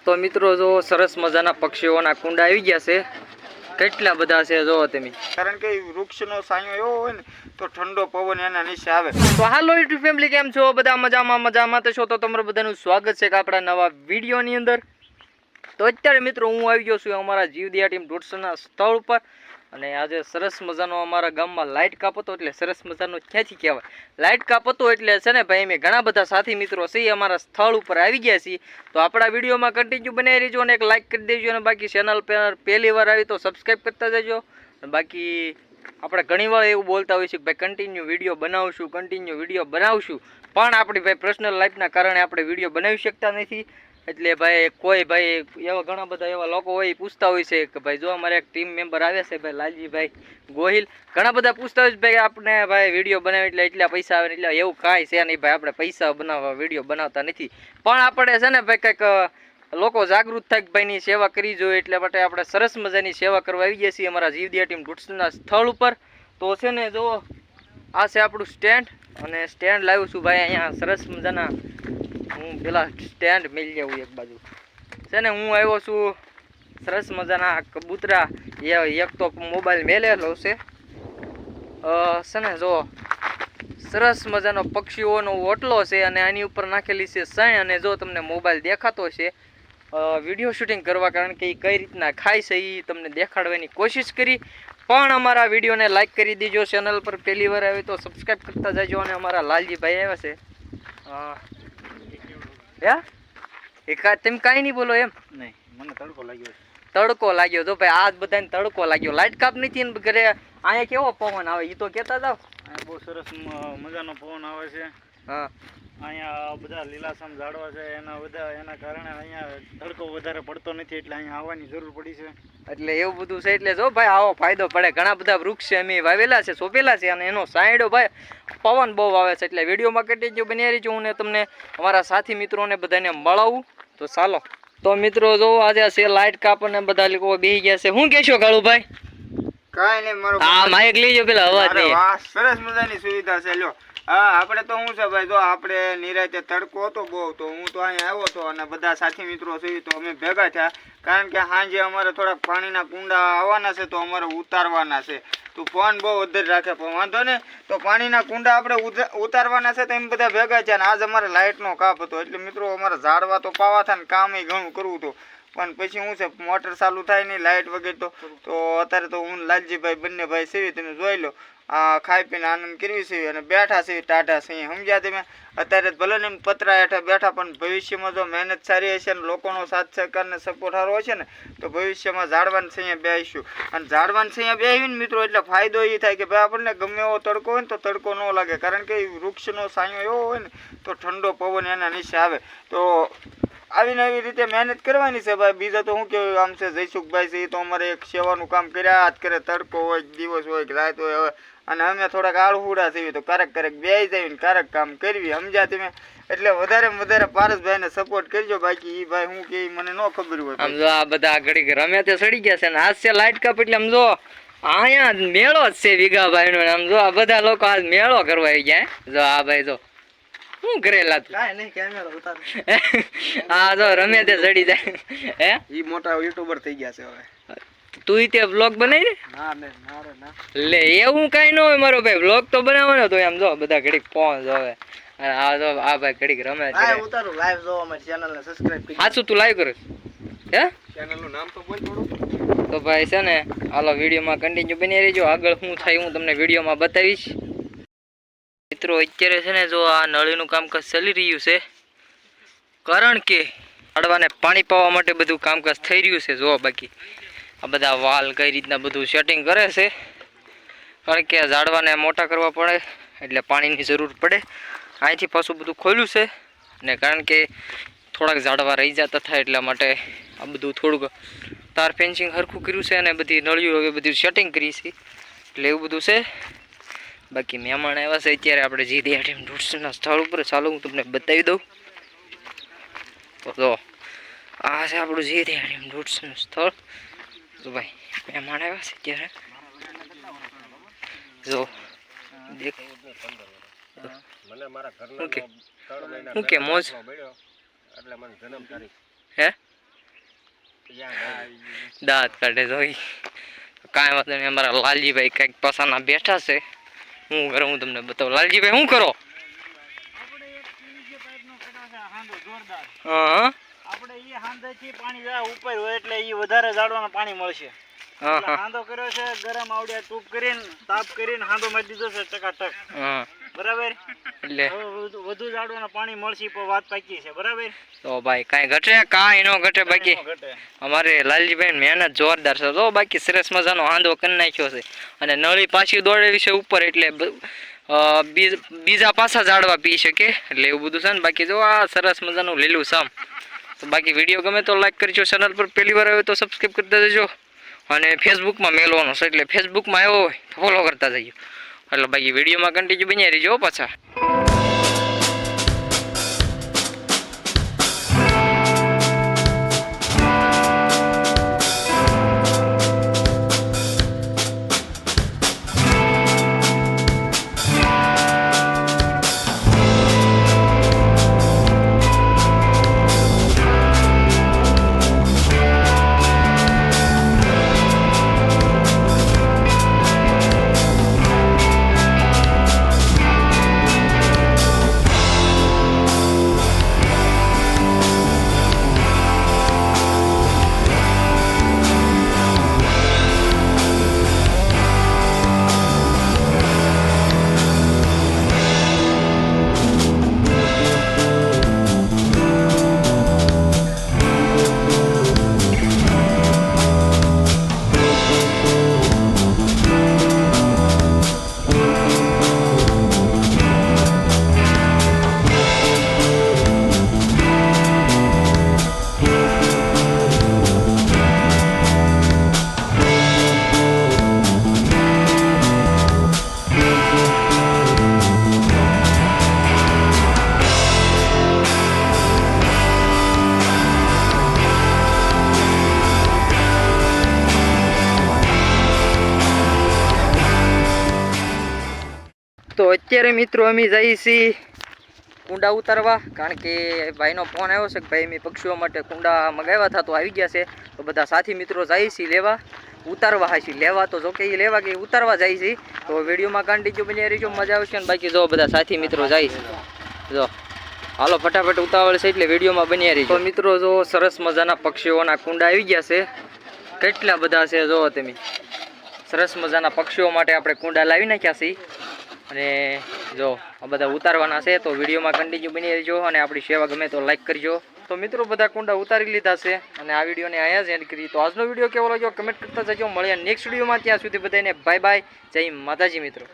તો મિત્રો જો સરસ મજાના પક્ષીઓના કુંડા આવી ગયા છે, કેટલા બધા છે જો તમે, કારણ કે વૃક્ષનો છાંયો એવો હોય ને તો ઠંડો પવન એના નીચે આવે. તો હાલો યુટ્યુબ ફેમિલી, કેમ છો બધા? મજામાં તો છો? તો તમારું બધાનું સ્વાગત છે કે આપણા નવા વિડીયોની અંદર. તો અત્યારે મિત્રો હું આવી ગયો છું અમારા જીવદયા ટીમ દોઢસોના સ્થળ ઉપર, અને આજે સરસ મજાનો અમારા ગામમાં લાઇટ કાપ હતો. એટલે સરસ મજાનો ક્યાંથી કહેવાય, લાઇટ કાપ હતો એટલે છે ને ભાઈ, અમે ઘણા બધા સાથી મિત્રો છે અમારા સ્થળ ઉપર આવી ગયા છીએ. તો આપણા વિડીયોમાં કન્ટિન્યુ બનાવી રહેજો અને એક લાઇક કરી દેજો, અને બાકી ચેનલ પર પહેલી વાર આવી તો સબસ્ક્રાઈબ કરતા જજો. બાકી આપણે ઘણીવાર એવું બોલતા હોઈએ છીએ કે ભાઈ કન્ટિન્યુ વિડીયો બનાવશું, પણ આપણી ભાઈ પર્સનલ લાઈફના કારણે આપણે વિડીયો બનાવી શકતા નથી. એટલે ભાઈ કોઈ ભાઈ એવા ઘણા બધા એવા લોકો હોય પૂછતા હોય છે કે ભાઈ જો અમારે એક ટીમ મેમ્બર આવે છે ભાઈ લાલજીભાઈ ગોહિલ, ઘણા બધા પૂછતા હોય છે ભાઈ આપણે ભાઈ વિડીયો બનાવે એટલે એટલા પૈસા આવે, એટલે એવું કાંઈ છે નહીં ભાઈ, આપણે પૈસા બનાવવા વિડીયો બનાવતા નથી. પણ આપણે છે ને ભાઈ કંઈક લોકો જાગૃત થાય ભાઈની સેવા કરી જોઈએ, એટલે માટે આપણે સરસ મજાની સેવા કરવા આવી ગયા છીએ અમારા જીવદયા ટીમ દોઢસોના સ્થળ ઉપર. તો છે ને જો આ છે આપણું સ્ટેન્ડ, અને સ્ટેન્ડ લાવ્યું છું ભાઈ અહીંયા સરસ મજાના. હું પેલા સ્ટેન્ડ મિલ જાઉં એક બાજુ છે ને, હું આવ્યો છું સરસ મજાના કબૂતરા, એક તો મોબાઈલ મેલેલો છે ને જો સરસ મજાનો પક્ષીઓનો ઓટલો છે, અને આની ઉપર નાખેલી છે સાય. અને જો તમને મોબાઈલ દેખાતો છે વિડીયો શૂટિંગ કરવા, કારણ કે એ કઈ રીતના ખાય છે એ તમને દેખાડવાની કોશિશ કરી. પણ અમારા વિડીયોને લાઈક કરી દીજો, ચેનલ પર પહેલી વાર આવી તો સબસ્ક્રાઈબ કરતા જજો. અને અમારા લાલજીભાઈ આવ્યા છે, તમે કાંઈ નહીં બોલો એમ. નહીં, મને તડકો લાગ્યો જો ભાઈ, આજ બધાને તડકો લાગ્યો. લાઇટ કાપ નથી ને ઘરે, અહીંયા કેવો પવન આવે એ તો કહેતા જાવ. અહીંયા બહુ સરસ મજાનો પવન આવે છે. હા, અહીંયા બધા લીલાછમ ઝાડવા છે, એના કારણે અહીંયા તડકો વધારે પડતો નથી, એટલે અહીંયા આવવાની જરૂર પડી છે. એટલે એવું બધું છે, એટલે જો ભાઈ આવો ફાયદો પડે. ઘણા બધા વૃક્ષ અમે વાવેલા છે, સોંપેલા છે, અને એનો સાયડો ભાઈ પવન બહુ આવે છે. એટલે વિડીયોમાં કન્ટિન્યુ બની રહીજો, હું તમને અમારા સાથી મિત્રોને બધાને મળાવું. તો ચાલો. તો મિત્રો જો આજે છે લાઇટ કાપ અને બધા લોકો બેસી ગયા છે. શું કહેશો કાળુભાઈ? કાંઈ નહીં, મારો માઇક લઈ પેલા અવાજ નહીં. સરસ મજાની સુવિધા છે. લ્યો હા, આપણે તો શું છે ભાઈ, જો આપણે નિરાતે તડકો હતો બહુ, તો હું તો અહીંયા આવ્યો હતો અને બધા સાથી મિત્રો છે તો અમે ભેગા થયા, કારણ કે સાંજે અમારે થોડાક પાણીના કુંડા આવવાના છે તો અમારે ઉતારવાના છે. તો ફોન બહુ વધારે રાખે પણ વાંધો ને, તો પાણીના કુંડા આપણે ઉતારવાના છે તો એમ બધા ભેગા થયા. અને આજ અમારે લાઇટનો કાપ હતો, એટલે મિત્રો અમારે ઝાડવા તો પાવા થાય ને કામ ઘણું કરવું હતું. પણ પછી શું છે, મોટર ચાલુ થાય નહીં લાઇટ વગેરે તો અત્યારે તો હું લાલજીભાઈ બંને ભાઈ સેવી, તમે જોઈ લો. આ ખાઈ પીને આનંદ કરવી છે અને બેઠા છે ટાઢા છે, સમજ્યા તમે? અત્યારે ભલે ને પતરા હેઠળ બેઠા, પણ ભવિષ્યમાં જો મહેનત સારી હશે ને લોકોનો સાથ સહકાર ને સપોર્ટ સારો હશે ને, તો ભવિષ્યમાં ઝાડવાન છે અહીંયા બેસીશું. અને ઝાડવાન છે અહીંયા બેસીને મિત્રો એટલે ફાયદો એ થાય કે ભાઈ આપણને ગમે એવો તડકો હોય ને તો તડકો ન લાગે, કારણ કે વૃક્ષનો છાંયો એવો હોય ને તો ઠંડો પવન એના નીચે આવે. તો આવીને આવી રીતે મહેનત કરવાની છે ભાઈ. બીજા તો શું કહેવાય, આમ છે જયસુખભાઈ છે એ તો અમારે એક સેવાનું કામ કર્યા જ કરે, તડકો હોય દિવસ હોય કે રાત હોય. હવે અને અમે થોડાક આળહુડા થઈએ તો ક્યારેક બેસી જઈએ ને ક્યારેક કામ કરવી, સમજ્યા તમે? એટલે વધારે પારસભાઈને સપોર્ટ કરજો. બાકી એ ભાઈ હું કે મને ન ખબર હોય. આમ જો આ બધા ઘડી રમે તે સડી ગયા છે, ને આજ છે લાઇટ કપ, એટલે આમ જો અહીંયા મેળો જ છે વિગાભાઈ નો. આમ જો આ બધા લોકો આજ મેળો કરવા આવી ગયા. જો આ ભાઈ જો શું કરેલા તું? કાંઈ નહીં, કેમેરા ઉતાર. હા જો રમે તે સડી જાય. હે, ઈ મોટા યુટ્યુબર થઈ ગયા છે હવે. તું તે વ્લોગ બનાવી ને? ના લે એવું કઈ ન હોય મારો ભાઈ, વ્લોગ તો બનાવવાનો. તો એમ જો બધા ઘડીક ફોન જોવે, આ જો આ ભાઈ ઘડીક રમે છે. ઉતારું લાઈવ જોવા માટે ચેનલ ને સબસ્ક્રાઇબ કરી. હાચું તું લાઈવ કરે? હે, ચેનલ નું નામ તો બોલ થોડું. તો ભાઈ છે ને હાલો વિડીયોમાં કન્ટિન્યુ બની રહેજો, આગળ શું થાય હું તમને વિડીયોમાં બતાવીશ. મિત્રો અત્યારે છે ને જો આ નળીનું કામકાજ ચાલી રહ્યું છે, કારણ કે ઝાડવાને પાણી પાવા માટે બધું કામકાજ થઈ રહ્યું છે. જો બાકી આ બધા વાલ કઈ રીતના બધું સેટિંગ કરે છે, કારણ કે ઝાડવાને મોટા કરવા પડે એટલે પાણીની જરૂર પડે. અહીંથી પાછું બધું ખોલ્યું છે, ને કારણ કે થોડાક ઝાડવા રહી જતા થાય એટલા માટે આ બધું થોડુંક તાર ફેન્સિંગ સરખું કર્યું છે, અને બધી નળીઓ હવે બધું સેટિંગ કરી છે, એટલે એવું બધું છે. બાકી મહેમાન આવ્યા છે અત્યારે આપણે જીવદયા ટીમ દોઢસોના સ્થળ ઉપર. ચાલો હું તમને બતાવી દઉં. તો જો આ છે આપણું જીવદયા ટીમ દોઢસોનું સ્થળ. તો ભાઈ મહેમાન આવ્યા છે અત્યારે, જો દેખ હું કે મોજ. હે, દાંત કાઢે તો કાંઈ વાંધો નહીં. અમારા લાલજીભાઈ કંઈક પસાના બેઠા છે. હું કરું હું તમને બતાવું. લાલજીભાઈ શું કરો? હા આપણે ઈ હાંધેથી પાણી જાય ઉપર હોય એટલે ઈ વધારે ઝાડવાનું પાણી મળશે. હા હા હાંધો કર્યો છે ગરમ આવડિયા ટૂપ કરીને તાપ કરીને હાંધો મારી દીધો છે ટકાટક. હા બરાબર. એટલે હવે વધુ ઝાડવાનું પાણી મળશે પણ વાત પાકી છે. બરાબર. તો ભાઈ કાંઈ ઘટે કાંઈ ન ઘટે. બાકી ઘટે. અમારે લાલજીભાઈ મહેનત જોરદાર છે. તો બાકી સરસ મજાનો હાંધો કરી નાખ્યો છે અને નળી પાછી દોડેલી છે ઉપર એટલે બીજા પાછા ઝાડવા પી શકે એટલે એવું બધું છે ને. બાકી જો આ સરસ મજાનું લીલું સામ. તો બાકી વિડીયો ગમે તો લાઈક કરજો. ચેનલ પર પહેલી વાર આવ્યો તો સબસ્ક્રાઈબ કરતા જજો અને ફેસબુકમાં મેળવવાનો છે એટલે ફેસબુકમાં આવ્યો હોય તો ફોલો કરતા જજો. એટલે બાકી વિડીયોમાં કન્ટિન્યુ બન્યા રહીજો પાછા. તો અત્યારે મિત્રો અમે જઈએ છીએ કુંડા ઉતારવા, કારણ કે ભાઈનો ફોન આવ્યો છે કે ભાઈ મેં પક્ષીઓ માટે કુંડા મગાવ્યા હતા તો આવી ગયા છે. તો બધા સાથી મિત્રો જઈએ છીએ લેવા, ઉતારવા હાશી લેવા તો જો કે એ લેવા કે ઉતારવા જાય છે. તો વિડીયોમાં કન્ટિન્યુ બની રહીજો, મજા આવશે. ને બાકી જો બધા સાથી મિત્રો જાય છે. જો હાલો ફટાફટ ઉતાવળ છે એટલે વિડીયોમાં બની રહીજો. તો મિત્રો જો સરસ મજાના પક્ષીઓના કુંડા આવી ગયા છે. કેટલા બધા છે જો તમે. સરસ મજાના પક્ષીઓ માટે આપણે કુંડા લાવી નાખ્યા છીએ અને જો આ બધા ઉતારવાના છે. તો વિડીયોમાં કન્ટિન્યુ બની રહેજો અને આપણી સેવા ગમે તો લાઈક કરજો. તો મિત્રો બધા કુંડા ઉતારી લીધા છે અને આ વિડીયોને અહીંયા જ એન્ડ કરી. તો આજનો વિડીયો કેવો લાગ્યો કમેન્ટ કરતા જજો. મળ્યા નેક્સ્ટ વિડીયોમાં. ત્યાં સુધી બધાને બાય બાય. જય માતાજી મિત્રો.